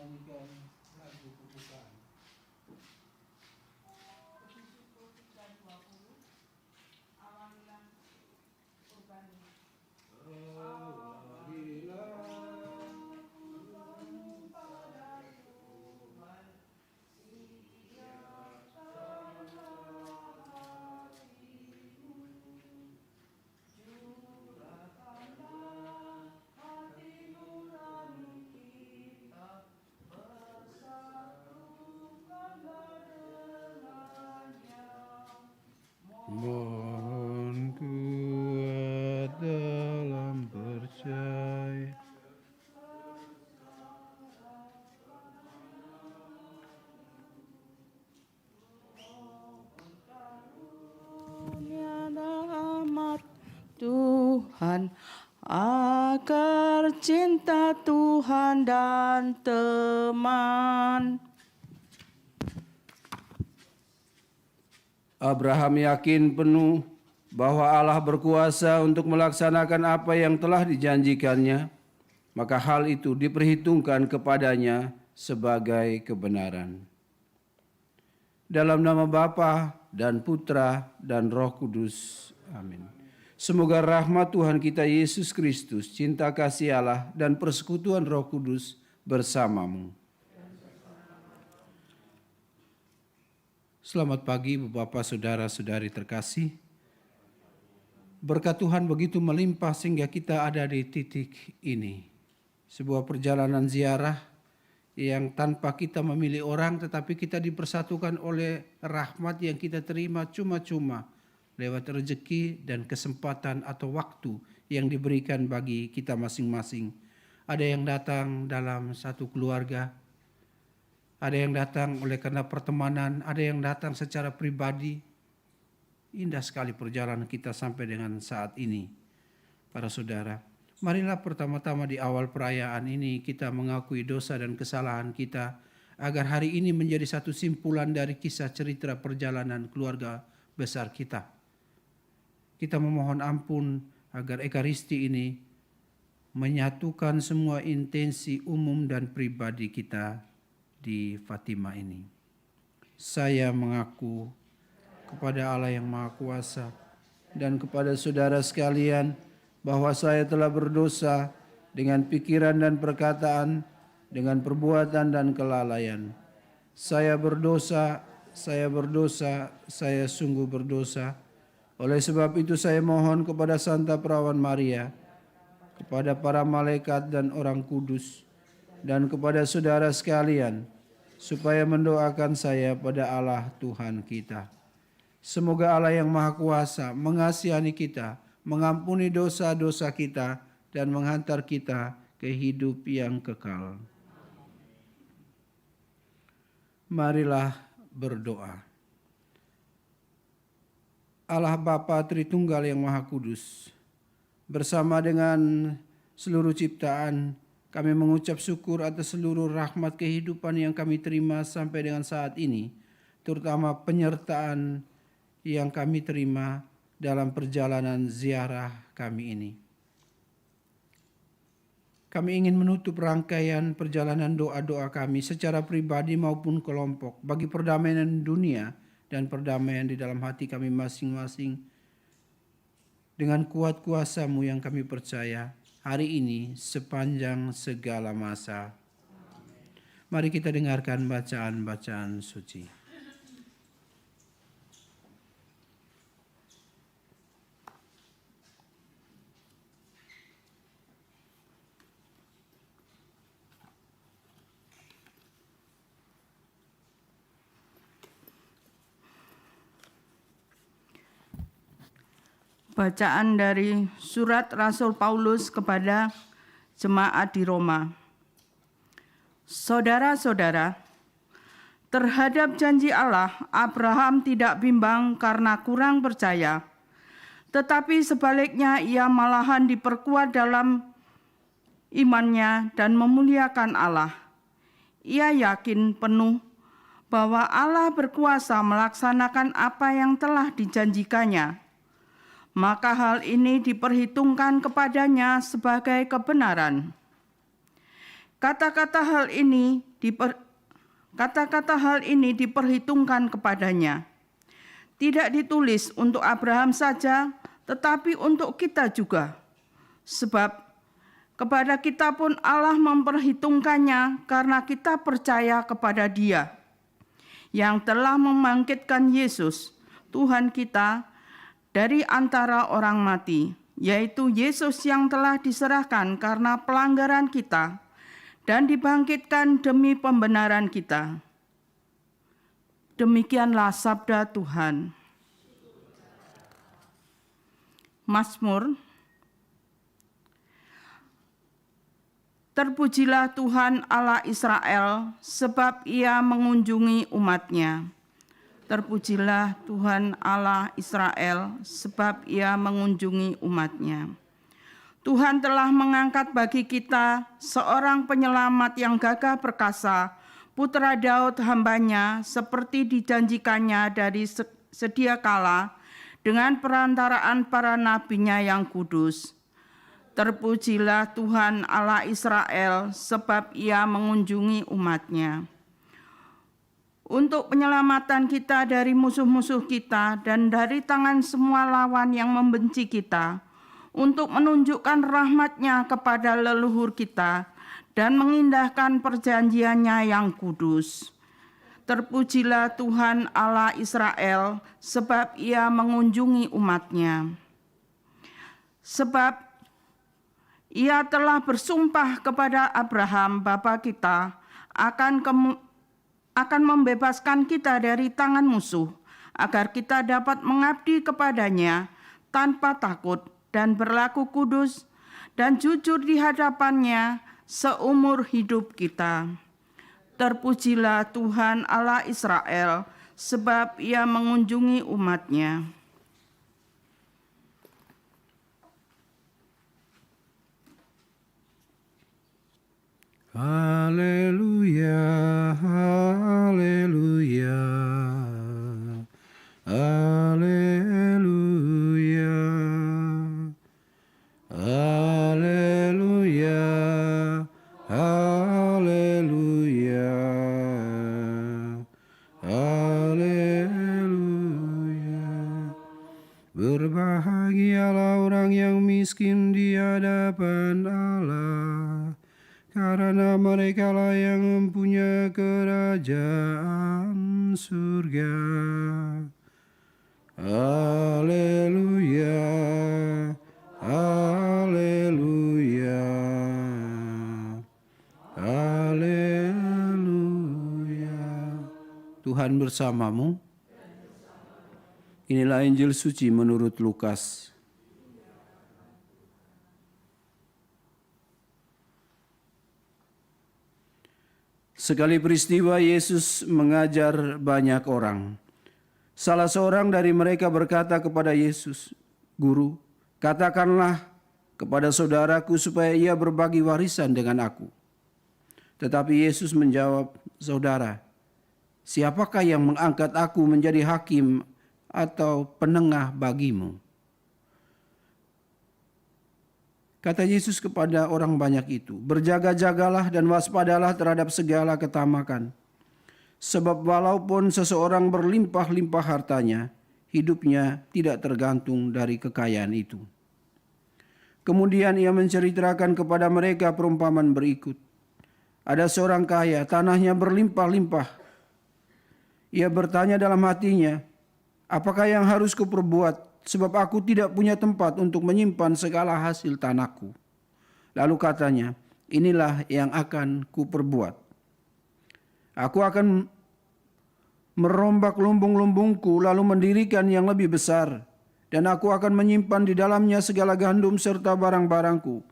menyanyikan lagu pembukaan. Mohon kuat dalam percaya. Rahmat Tuhan, agar cinta Tuhan dan teman. Abraham yakin penuh bahwa Allah berkuasa untuk melaksanakan apa yang telah dijanjikannya, maka hal itu diperhitungkan kepadanya sebagai kebenaran. Dalam nama Bapa dan Putra dan Roh Kudus. Amin. Semoga rahmat Tuhan kita Yesus Kristus, cinta kasih Allah, dan persekutuan Roh Kudus bersamamu. Selamat pagi Bapak, Saudara-saudari terkasih. Berkat Tuhan begitu melimpah sehingga kita ada di titik ini. Sebuah perjalanan ziarah yang tanpa kita memilih orang, tetapi kita dipersatukan oleh rahmat yang kita terima cuma-cuma lewat rezeki dan kesempatan atau waktu yang diberikan bagi kita masing-masing. Ada yang datang dalam satu keluarga, ada yang datang oleh karena pertemanan, ada yang datang secara pribadi. Indah sekali perjalanan kita sampai dengan saat ini, para saudara. Marilah pertama-tama di awal perayaan ini kita mengakui dosa dan kesalahan kita, agar hari ini menjadi satu simpulan dari kisah cerita perjalanan keluarga besar kita. Kita memohon ampun agar Ekaristi ini menyatukan semua intensi umum dan pribadi kita di Fatima ini. Saya mengaku kepada Allah yang Maha Kuasa dan kepada saudara sekalian bahwa saya telah berdosa dengan pikiran dan perkataan, dengan perbuatan dan kelalaian. Saya berdosa, saya sungguh berdosa. Oleh sebab itu saya mohon kepada Santa Perawan Maria, kepada para malaikat dan orang kudus, dan kepada saudara sekalian, supaya mendoakan saya pada Allah Tuhan kita. Semoga Allah yang Maha Kuasa mengasihani kita, mengampuni dosa-dosa kita, dan menghantar kita ke hidup yang kekal. Marilah berdoa. Allah Bapa Tritunggal yang Maha Kudus, bersama dengan seluruh ciptaan, kami mengucap syukur atas seluruh rahmat kehidupan yang kami terima sampai dengan saat ini, terutama penyertaan yang kami terima dalam perjalanan ziarah kami ini. Kami ingin menutup rangkaian perjalanan doa-doa kami secara pribadi maupun kelompok bagi perdamaian dunia dan perdamaian di dalam hati kami masing-masing. Dengan kuat kuasa-Mu yang kami percaya, hari ini sepanjang segala masa. Mari kita dengarkan bacaan-bacaan suci. Bacaan dari surat Rasul Paulus kepada jemaat di Roma. Saudara-saudara, terhadap janji Allah, Abraham tidak bimbang karena kurang percaya, tetapi sebaliknya ia malahan diperkuat dalam imannya dan memuliakan Allah. Ia yakin penuh bahwa Allah berkuasa melaksanakan apa yang telah dijanjikannya. Maka hal ini diperhitungkan kepadanya sebagai kebenaran. Kata-kata hal ini diperhitungkan kepadanya. Tidak ditulis untuk Abraham saja, tetapi untuk kita juga. Sebab kepada kita pun Allah memperhitungkannya karena kita percaya kepada Dia yang telah membangkitkan Yesus, Tuhan kita, dari antara orang mati, yaitu Yesus yang telah diserahkan karena pelanggaran kita dan dibangkitkan demi pembenaran kita. Demikianlah sabda Tuhan. Mazmur. Terpujilah Tuhan Allah Israel, sebab Ia mengunjungi umat-Nya. Terpujilah Tuhan Allah Israel, sebab Ia mengunjungi umat-Nya. Tuhan telah mengangkat bagi kita seorang penyelamat yang gagah perkasa, putra Daud hamba-Nya, seperti dijanjikannya dari sedia kala dengan perantaraan para nabi-Nya yang kudus. Terpujilah Tuhan Allah Israel, sebab Ia mengunjungi umat-Nya. Untuk penyelamatan kita dari musuh-musuh kita dan dari tangan semua lawan yang membenci kita, untuk menunjukkan rahmat-Nya kepada leluhur kita dan mengindahkan perjanjian-Nya yang kudus. Terpujilah Tuhan Allah Israel, sebab Ia mengunjungi umat-Nya. Sebab Ia telah bersumpah kepada Abraham bapa kita akan membebaskan kita dari tangan musuh, agar kita dapat mengabdi kepadanya tanpa takut dan berlaku kudus dan jujur di hadapannya seumur hidup kita. Terpujilah Tuhan Allah Israel, sebab Ia mengunjungi umat-Nya. Haleluya, haleluya, haleluya, haleluya, haleluya, haleluya. Berbahagialah orang yang miskin di hadapan Allah, karena merekalah yang mempunyai kerajaan surga. Haleluya, haleluya, haleluya. Tuhan bersamamu. Inilah Injil suci menurut Lukas. Sekali peristiwa Yesus mengajar banyak orang. Salah seorang dari mereka berkata kepada Yesus, "Guru, katakanlah kepada saudaraku supaya ia berbagi warisan dengan aku." Tetapi Yesus menjawab, "Saudara, siapakah yang mengangkat aku menjadi hakim atau penengah bagimu?" Kata Yesus kepada orang banyak itu, "Berjaga-jagalah dan waspadalah terhadap segala ketamakan. Sebab walaupun seseorang berlimpah-limpah hartanya, hidupnya tidak tergantung dari kekayaan itu." Kemudian Ia menceritakan kepada mereka perumpamaan berikut. Ada seorang kaya, tanahnya berlimpah-limpah. Ia bertanya dalam hatinya, "Apakah yang harus kuperbuat? Sebab aku tidak punya tempat untuk menyimpan segala hasil tanahku." Lalu katanya, "Inilah yang akan kuperbuat. Aku akan merombak lumbung-lumbungku lalu mendirikan yang lebih besar. Dan aku akan menyimpan di dalamnya segala gandum serta barang-barangku.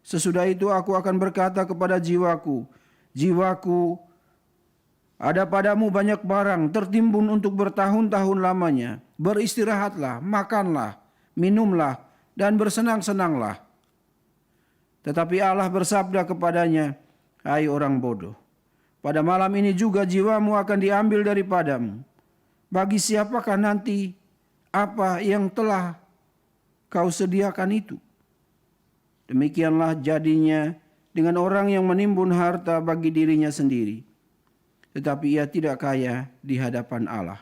Sesudah itu aku akan berkata kepada jiwaku, jiwaku, ada padamu banyak barang tertimbun untuk bertahun-tahun lamanya. Beristirahatlah, makanlah, minumlah, dan bersenang-senanglah." Tetapi Allah bersabda kepadanya, "Hai orang bodoh, pada malam ini juga jiwamu akan diambil daripadamu. Bagi siapakah nanti apa yang telah kau sediakan itu?" Demikianlah jadinya dengan orang yang menimbun harta bagi dirinya sendiri, tetapi ia tidak kaya di hadapan Allah.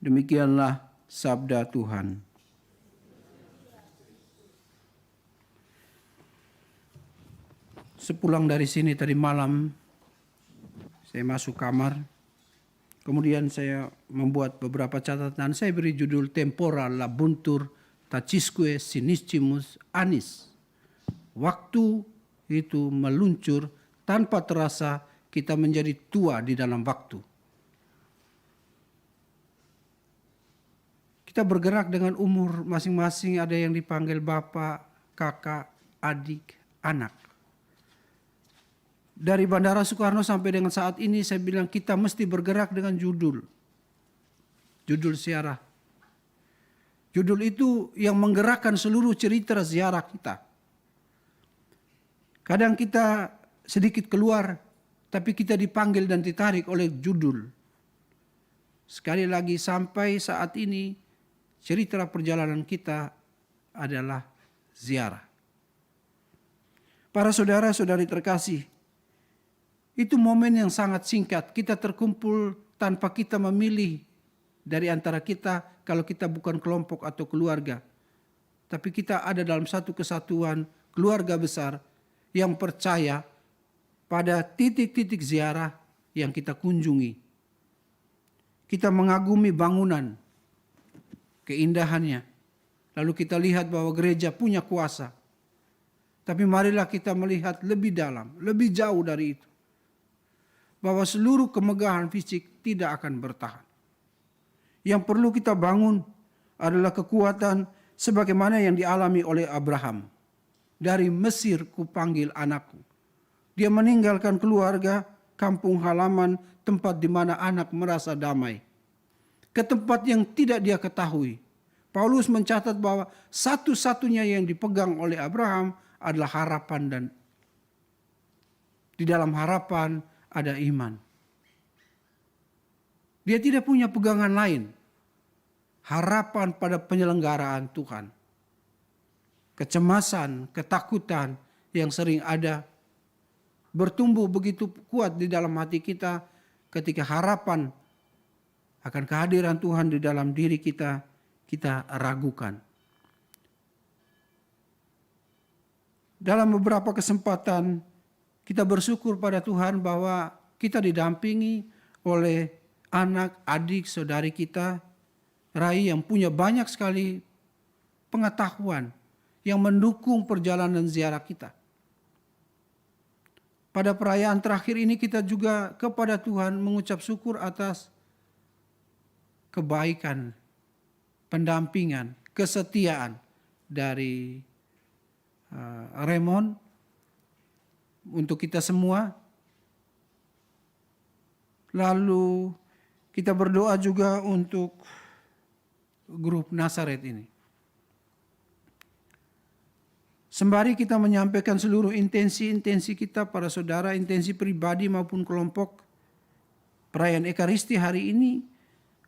Demikianlah sabda Tuhan. Sepulang dari sini tadi malam, saya masuk kamar. Kemudian saya membuat beberapa catatan. Saya beri judul Tempora labuntur tacisque siniscimus anis. Waktu itu meluncur tanpa terasa kita menjadi tua di dalam waktu. Kita bergerak dengan umur masing-masing, ada yang dipanggil bapak, kakak, adik, anak. Dari Bandara Soekarno sampai dengan saat ini saya bilang kita mesti bergerak dengan judul ziarah. Judul itu yang menggerakkan seluruh cerita ziarah kita. Kadang kita sedikit keluar, tapi kita dipanggil dan ditarik oleh judul. Sekali lagi sampai saat ini cerita perjalanan kita adalah ziarah. Para saudara-saudari terkasih, itu momen yang sangat singkat. Kita terkumpul tanpa kita memilih dari antara kita kalau kita bukan kelompok atau keluarga. Tapi kita ada dalam satu kesatuan keluarga besar yang percaya pada titik-titik ziarah yang kita kunjungi. Kita mengagumi bangunan, keindahannya. Lalu kita lihat bahwa gereja punya kuasa. Tapi marilah kita melihat lebih dalam, lebih jauh dari itu. Bahwa seluruh kemegahan fisik tidak akan bertahan. Yang perlu kita bangun adalah kekuatan sebagaimana yang dialami oleh Abraham. Dari Mesir kupanggil anakku. Dia meninggalkan keluarga, kampung halaman, tempat di mana anak merasa damai. Ke tempat yang tidak dia ketahui. Paulus mencatat bahwa satu-satunya yang dipegang oleh Abraham adalah harapan, dan di dalam harapan ada iman. Dia tidak punya pegangan lain. Harapan pada penyelenggaraan Tuhan. Kecemasan, ketakutan yang sering ada bertumbuh begitu kuat di dalam hati kita ketika harapan akan kehadiran Tuhan di dalam diri kita, kita ragukan. Dalam beberapa kesempatan kita bersyukur pada Tuhan bahwa kita didampingi oleh anak, adik, saudari kita, Rai, yang punya banyak sekali pengetahuan yang mendukung perjalanan ziarah kita. Pada perayaan terakhir ini kita juga kepada Tuhan mengucap syukur atas kebaikan, pendampingan, kesetiaan dari Raymond untuk kita semua. Lalu kita berdoa juga untuk grup Nazaret ini. Sembari kita menyampaikan seluruh intensi kita para saudara, intensi pribadi maupun kelompok, perayaan Ekaristi hari ini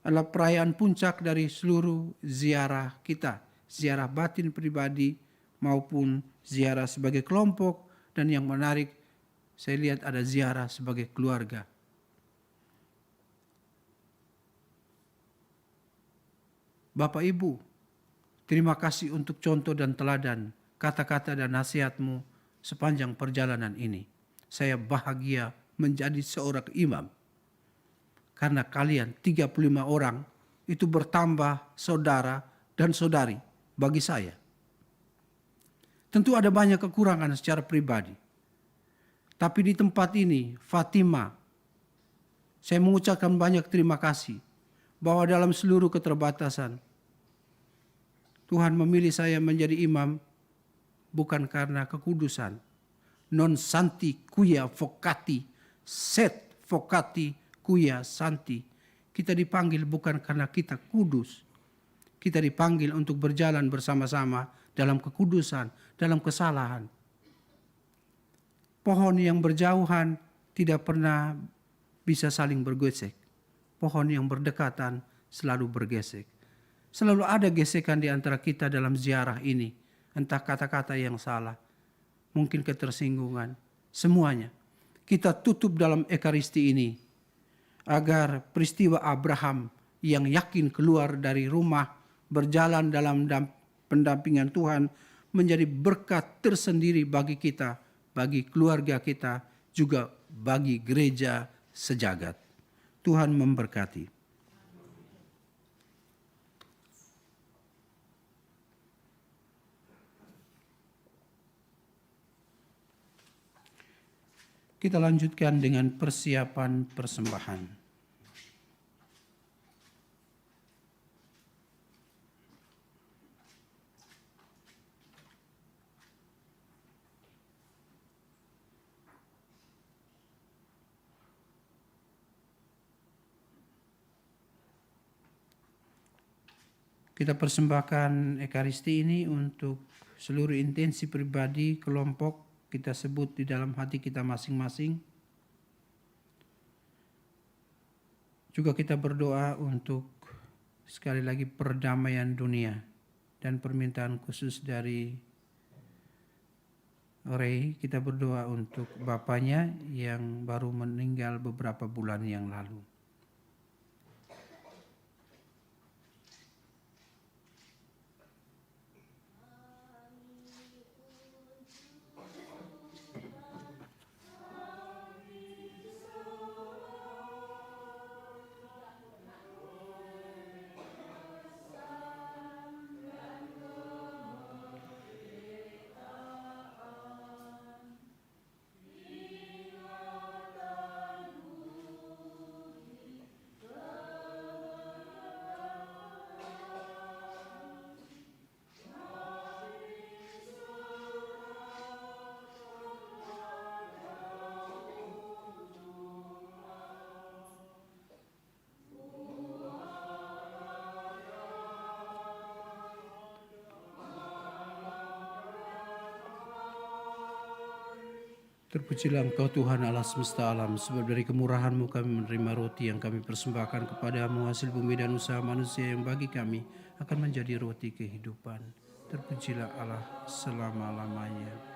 adalah perayaan puncak dari seluruh ziarah kita. Ziarah batin pribadi maupun ziarah sebagai kelompok, dan yang menarik saya lihat ada ziarah sebagai keluarga. Bapak Ibu, terima kasih untuk contoh dan teladan, kata-kata dan nasihatmu sepanjang perjalanan ini. Saya bahagia menjadi seorang imam. Karena kalian 35 orang itu bertambah saudara dan saudari bagi saya. Tentu ada banyak kekurangan secara pribadi. Tapi di tempat ini, Fatima, saya mengucapkan banyak terima kasih bahwa dalam seluruh keterbatasan, Tuhan memilih saya menjadi imam bukan karena kekudusan. Non santi cuia vocati, set vocati cuia santi. Kita dipanggil bukan karena kita kudus. Kita dipanggil untuk berjalan bersama-sama dalam kekudusan, dalam kesalahan. Pohon yang berjauhan tidak pernah bisa saling bergesek. Pohon yang berdekatan selalu bergesek. Selalu ada gesekan di antara kita dalam ziarah ini. Entah kata-kata yang salah, mungkin ketersinggungan. semuanya. Kita tutup dalam Ekaristi ini agar peristiwa Abraham yang yakin keluar dari rumah, berjalan dalam pendampingan Tuhan, menjadi berkat tersendiri bagi kita, bagi keluarga kita, juga bagi gereja sejagat. Tuhan memberkati. Kita lanjutkan dengan persiapan persembahan. Kita persembahkan Ekaristi ini untuk seluruh intensi pribadi, kelompok, kita sebut di dalam hati kita masing-masing. Juga kita berdoa untuk sekali lagi perdamaian dunia dan permintaan khusus dari Ray. Kita berdoa untuk bapaknya yang baru meninggal beberapa bulan yang lalu. Terpujilah Engkau Tuhan Allah semesta alam, sebab dari kemurahan-Mu kami menerima roti yang kami persembahkan kepadamu, hasil bumi dan usaha manusia yang bagi kami akan menjadi roti kehidupan. Terpujilah Allah selama-lamanya.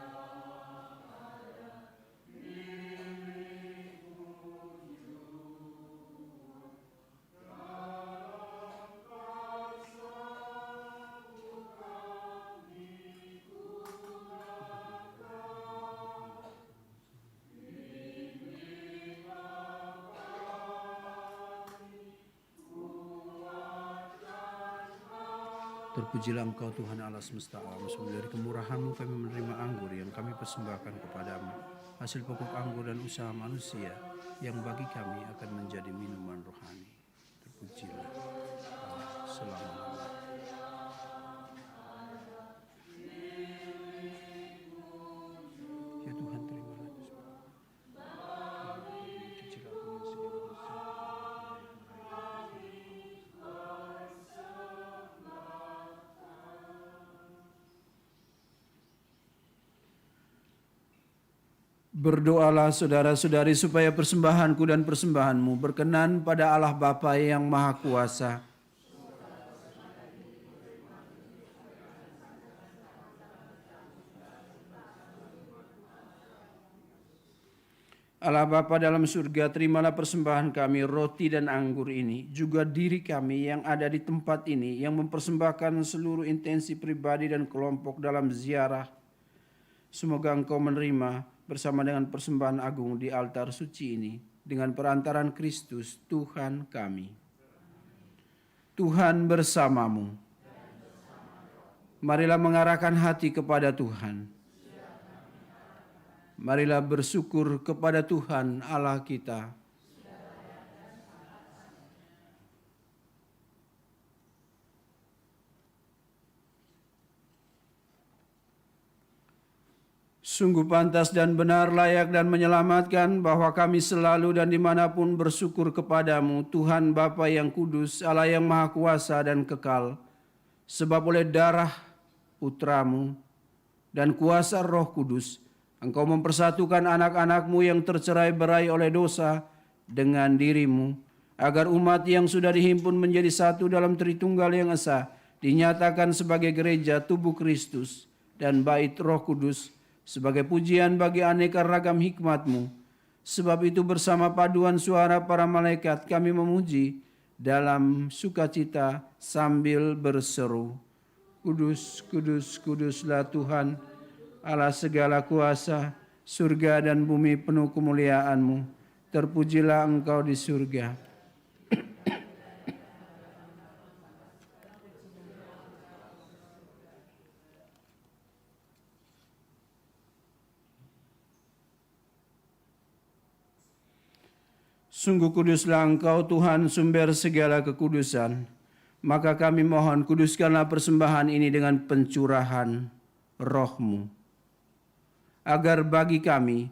Terpujilah Engkau Tuhan Allah semesta alam, sebab dari kemurahan-Mu kami menerima anggur yang kami persembahkan kepadamu, hasil pokok anggur dan usaha manusia yang bagi kami akan menjadi minuman rohani. Terpujilah Allah selama-lamanya. Ya Tuhan, terimalah Berdoalah saudara-saudari supaya persembahanku dan persembahanmu berkenan pada Allah Bapa yang Maha Kuasa. Allah Bapa dalam surga, terimalah persembahan kami, roti dan anggur ini, juga diri kami yang ada di tempat ini, yang mempersembahkan seluruh intensi pribadi dan kelompok dalam ziarah. Semoga Engkau menerima bersama dengan persembahan agung di altar suci ini, dengan perantaran Kristus Tuhan kami. Tuhan bersamamu. Marilah mengarahkan hati kepada Tuhan. Marilah bersyukur kepada Tuhan Allah kita. Sungguh pantas dan benar, layak dan menyelamatkan bahwa kami selalu dan dimanapun bersyukur kepadamu, Tuhan Bapa yang kudus, Allah yang maha kuasa dan kekal. Sebab oleh darah putramu dan kuasa Roh Kudus, Engkau mempersatukan anak-anak-Mu yang tercerai-berai oleh dosa dengan dirimu, agar umat yang sudah dihimpun menjadi satu dalam Tritunggal yang esa, dinyatakan sebagai gereja tubuh Kristus dan bait Roh Kudus, sebagai pujian bagi aneka ragam hikmat-Mu. Sebab itu bersama paduan suara para malaikat kami memuji dalam sukacita sambil berseru, Kudus, kudus, kuduslah Tuhan, Allah segala kuasa, surga dan bumi penuh kemuliaan-Mu. Terpujilah Engkau di surga. Sungguh kuduslah Engkau Tuhan, sumber segala kekudusan. Maka kami mohon, kuduskanlah persembahan ini dengan pencurahan Roh-Mu, agar bagi kami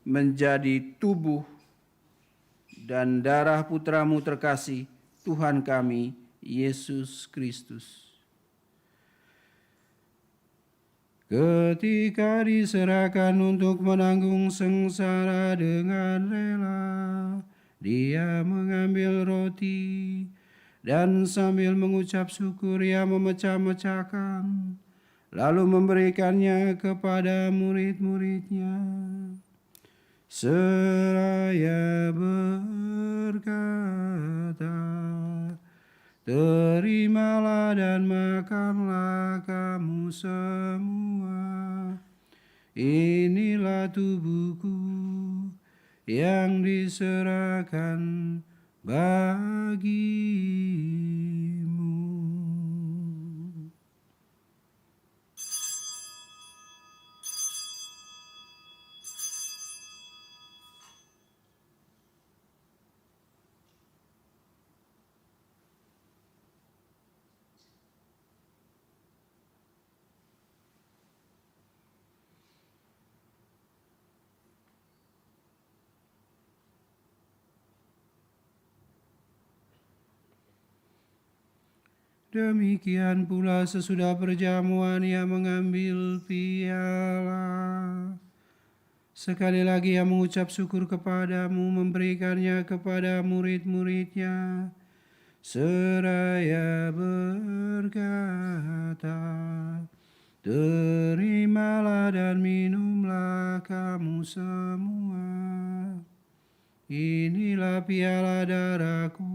menjadi tubuh dan darah Putra-Mu terkasih, Tuhan kami, Yesus Kristus. Ketika diserahkan untuk menanggung sengsara dengan rela, Dia mengambil roti dan sambil mengucap syukur Ia memecah-mecahkan, lalu memberikannya kepada murid-murid-Nya. Seraya berkata, terimalah dan makanlah kamu semua. Inilah tubuhku yang diserahkan bagimu. Demikian pula sesudah perjamuan Ia mengambil piala. Sekali lagi Ia mengucap syukur kepadamu, memberikannya kepada murid-murid-Nya. Seraya berkata, terimalah dan minumlah kamu semua. Inilah piala darahku,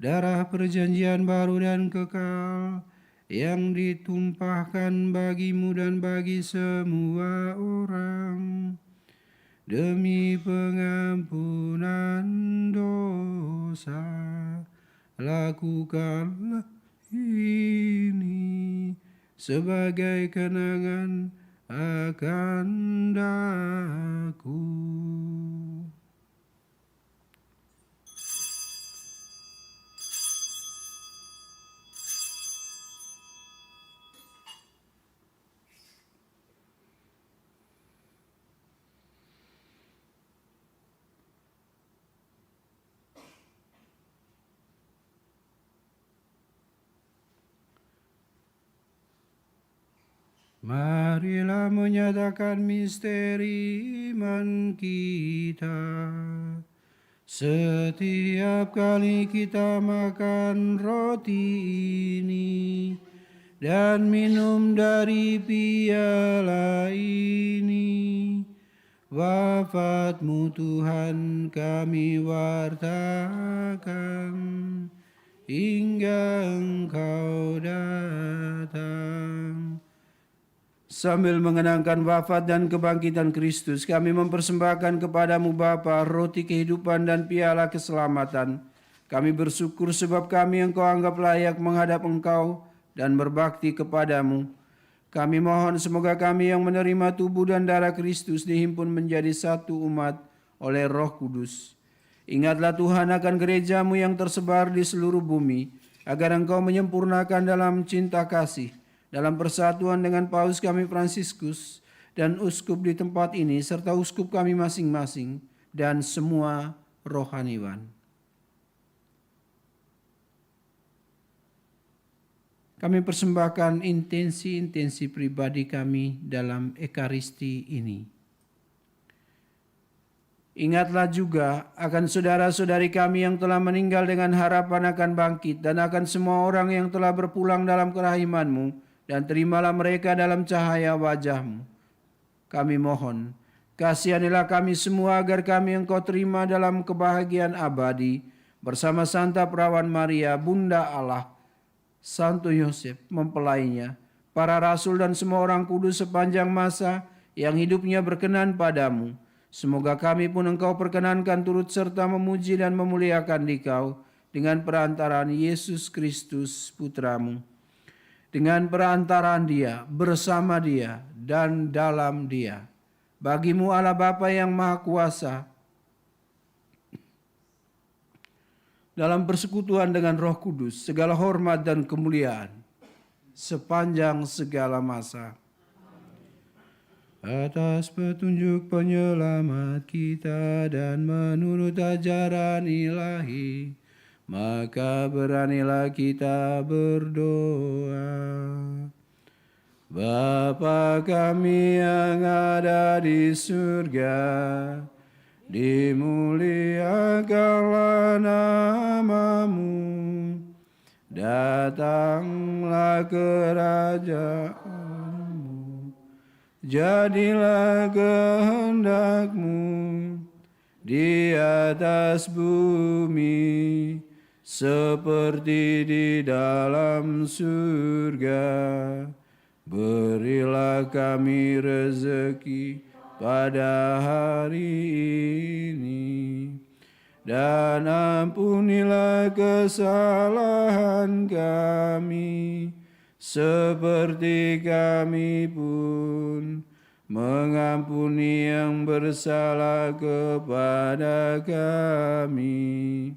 darah perjanjian baru dan kekal, yang ditumpahkan bagimu dan bagi semua orang, demi pengampunan dosa. Lakukanlah ini sebagai kenangan akan daku. Marilah menyatakan misteri iman kita. Setiap kali kita makan roti ini dan minum dari piala ini, wafat-Mu Tuhan kami wartakan hingga Engkau datang. Sambil mengenangkan wafat dan kebangkitan Kristus, kami mempersembahkan kepadamu Bapa roti kehidupan dan piala keselamatan. Kami bersyukur sebab kami Engkau anggap layak menghadap Engkau dan berbakti kepadamu. Kami mohon semoga kami yang menerima tubuh dan darah Kristus dihimpun menjadi satu umat oleh Roh Kudus. Ingatlah Tuhan akan gereja-Mu yang tersebar di seluruh bumi, agar Engkau menyempurnakan dalam cinta kasih, dalam persatuan dengan Paus kami Fransiskus dan uskup di tempat ini, serta uskup kami masing-masing dan semua rohaniwan. Kami persembahkan intensi-intensi pribadi kami dalam Ekaristi ini. Ingatlah juga akan saudara-saudari kami yang telah meninggal dengan harapan akan bangkit, dan akan semua orang yang telah berpulang dalam kerahiman-Mu, dan terimalah mereka dalam cahaya wajah-Mu. kami mohon, kasihanilah kami semua agar kami Engkau terima dalam kebahagiaan abadi bersama Santa Perawan Maria, Bunda Allah, Santo Yosef, mempelainya, para rasul dan semua orang kudus sepanjang masa yang hidupnya berkenan padamu. Semoga kami pun Engkau perkenankan turut serta memuji dan memuliakan Dikau dengan perantaraan Yesus Kristus Putramu. Dengan perantaraan Dia, bersama Dia, dan dalam Dia. Bagimu Allah Bapa yang Maha Kuasa, dalam persekutuan dengan Roh Kudus, segala hormat dan kemuliaan sepanjang segala masa. Atas petunjuk penyelamat kita dan menurut ajaran ilahi, maka beranilah kita berdoa. Bapa kami yang ada di surga, dimuliakanlah namamu, datanglah kerajaanmu, jadilah kehendakmu di atas bumi seperti di dalam surga. Berilah kami rezeki pada hari ini, dan ampunilah kesalahan kami, seperti kami pun mengampuni yang bersalah kepada kami.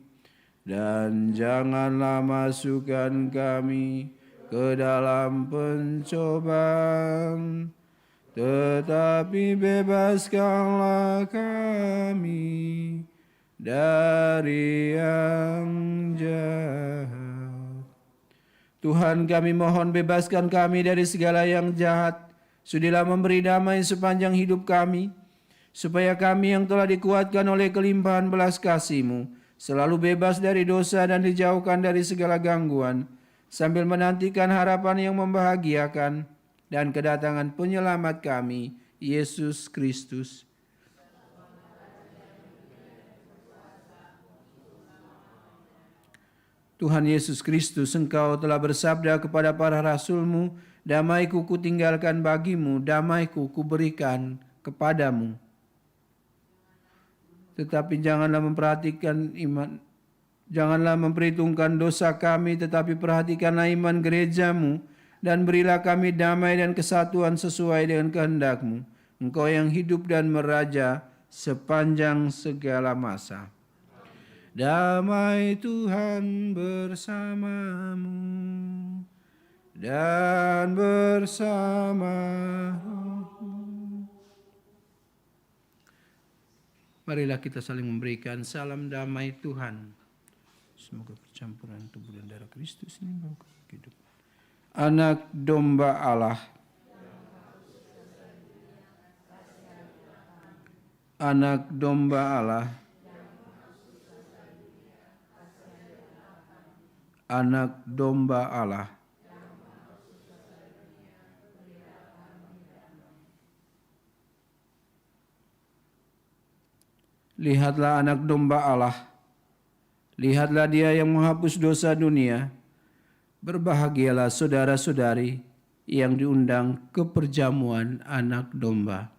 Dan janganlah masukkan kami ke dalam pencobaan, tetapi bebaskanlah kami dari yang jahat. Tuhan, kami mohon bebaskan kami dari segala yang jahat. Sudilah memberi damai sepanjang hidup kami, supaya kami yang telah dikuatkan oleh kelimpahan belas kasih-Mu selalu bebas dari dosa dan dijauhkan dari segala gangguan, sambil menantikan harapan yang membahagiakan dan kedatangan penyelamat kami, Yesus Kristus. Tuhan Yesus Kristus, Engkau telah bersabda kepada para rasul-Mu, damai-Ku kutinggalkan bagimu, damai-Ku kuberikan kepadamu. Tetapi janganlah memperhitungkan dosa kami, tetapi perhatikanlah iman gereja-Mu, dan berilah kami damai dan kesatuan sesuai dengan kehendak-Mu. Engkau yang hidup dan meraja sepanjang segala masa. Damai Tuhan bersamamu dan bersama rohmu. Marilah kita saling memberikan salam damai Tuhan. Semoga percampuran tubuh dan darah Kristus ini membawa kehidupan. Anak domba Allah. Anak domba Allah. Anak domba Allah. Lihatlah anak domba Allah. Lihatlah Dia yang menghapus dosa dunia. Berbahagialah saudara-saudari yang diundang ke perjamuan anak domba.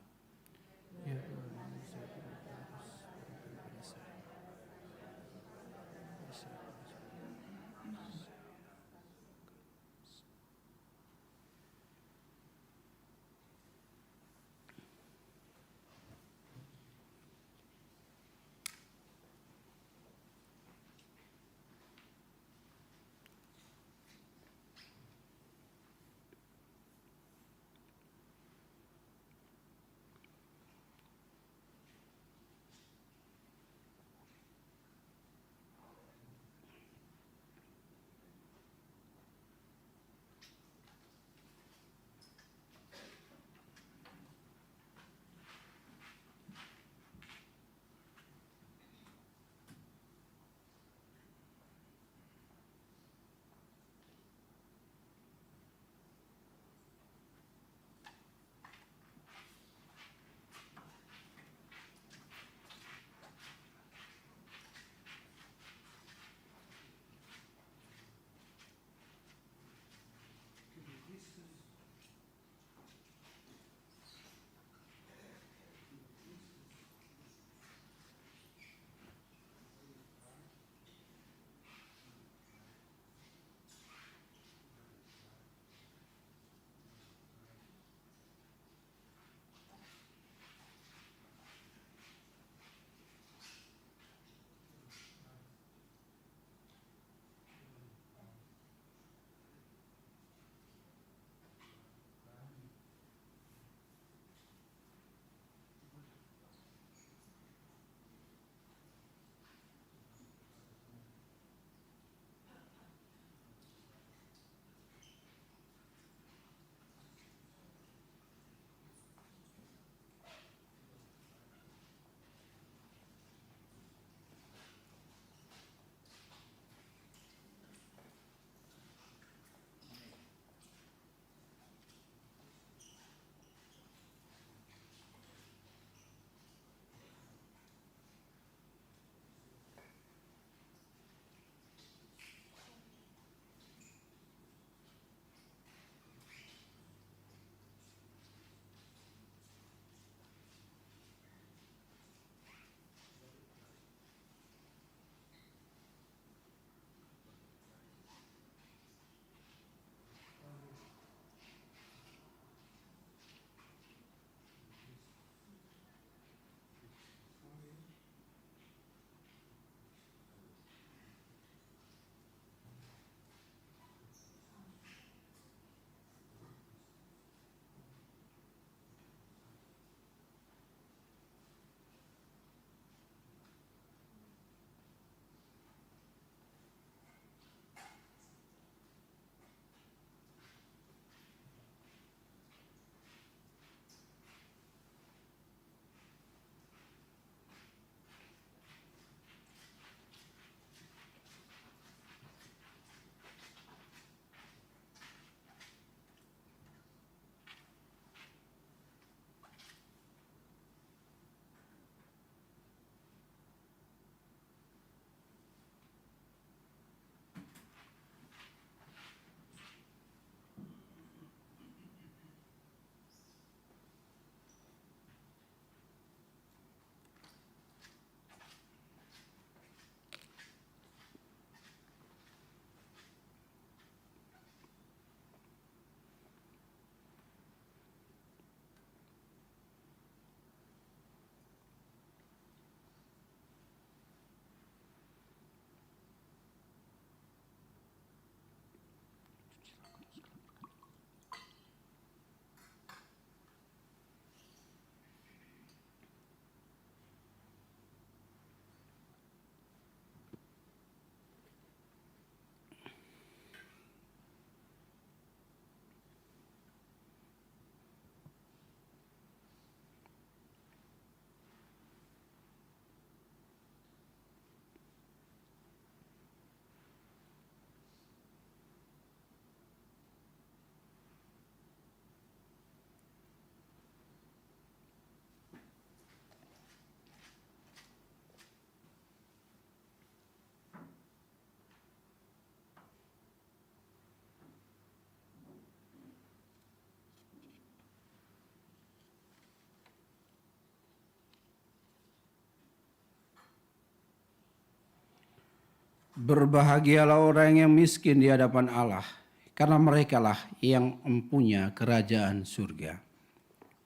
Berbahagialah orang yang miskin di hadapan Allah, karena merekalah yang mempunyai kerajaan surga.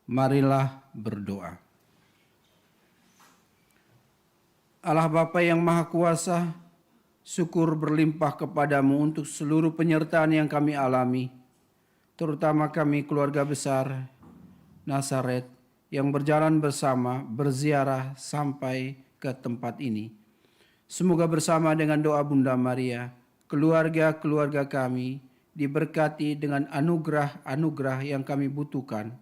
Marilah berdoa. Allah Bapa yang Maha Kuasa, syukur berlimpah kepadamu untuk seluruh penyertaan yang kami alami, terutama kami keluarga besar Nazaret yang berjalan bersama berziarah sampai ke tempat ini. Semoga bersama dengan doa Bunda Maria, keluarga-keluarga kami diberkati dengan anugerah-anugerah yang kami butuhkan.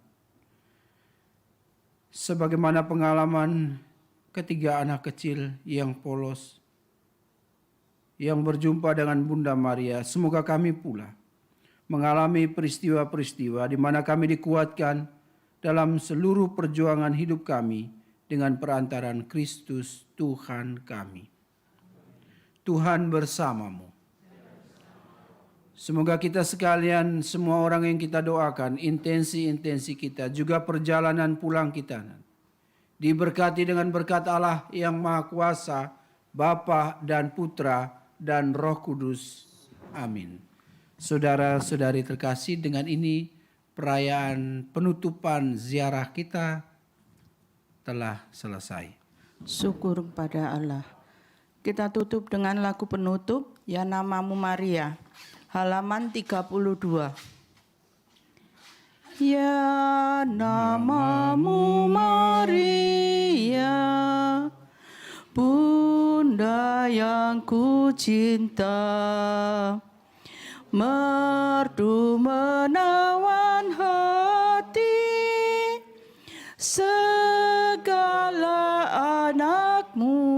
Sebagaimana pengalaman ketiga anak kecil yang polos, yang berjumpa dengan Bunda Maria, semoga kami pula mengalami peristiwa-peristiwa di mana kami dikuatkan dalam seluruh perjuangan hidup kami dengan perantaran Kristus Tuhan kami. Tuhan bersamamu. Semoga kita sekalian, semua orang yang kita doakan, intensi-intensi kita, juga perjalanan pulang kita, diberkati dengan berkat Allah yang Maha Kuasa, Bapa dan Putra dan Roh Kudus. Amin. Saudara-saudari terkasih, dengan ini perayaan penutupan ziarah kita telah selesai. Syukur pada Allah. Kita tutup dengan lagu penutup, Ya Namamu Maria, halaman 32. Ya namamu Maria, Bunda yang ku cinta, merdu menawan hati segala anakmu.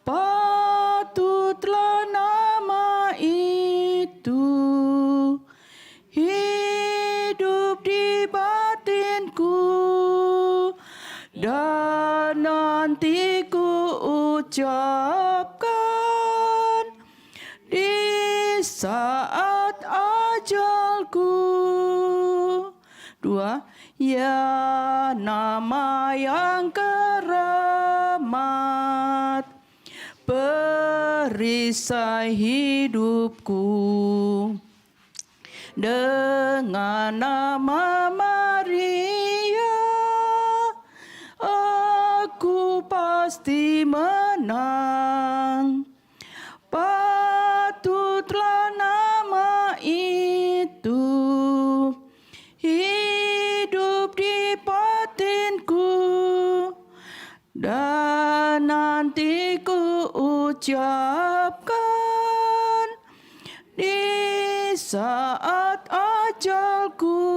Patutlah nama itu hidup di batinku, dan nanti ku ucapkan di saat ajalku. 2. Ya nama yang keramat, perisai hidupku. Dengan nama Maria, aku pasti menang. Patutlah nama itu hidup di batinku, dan nanti ku ucapkan di saat ajalku.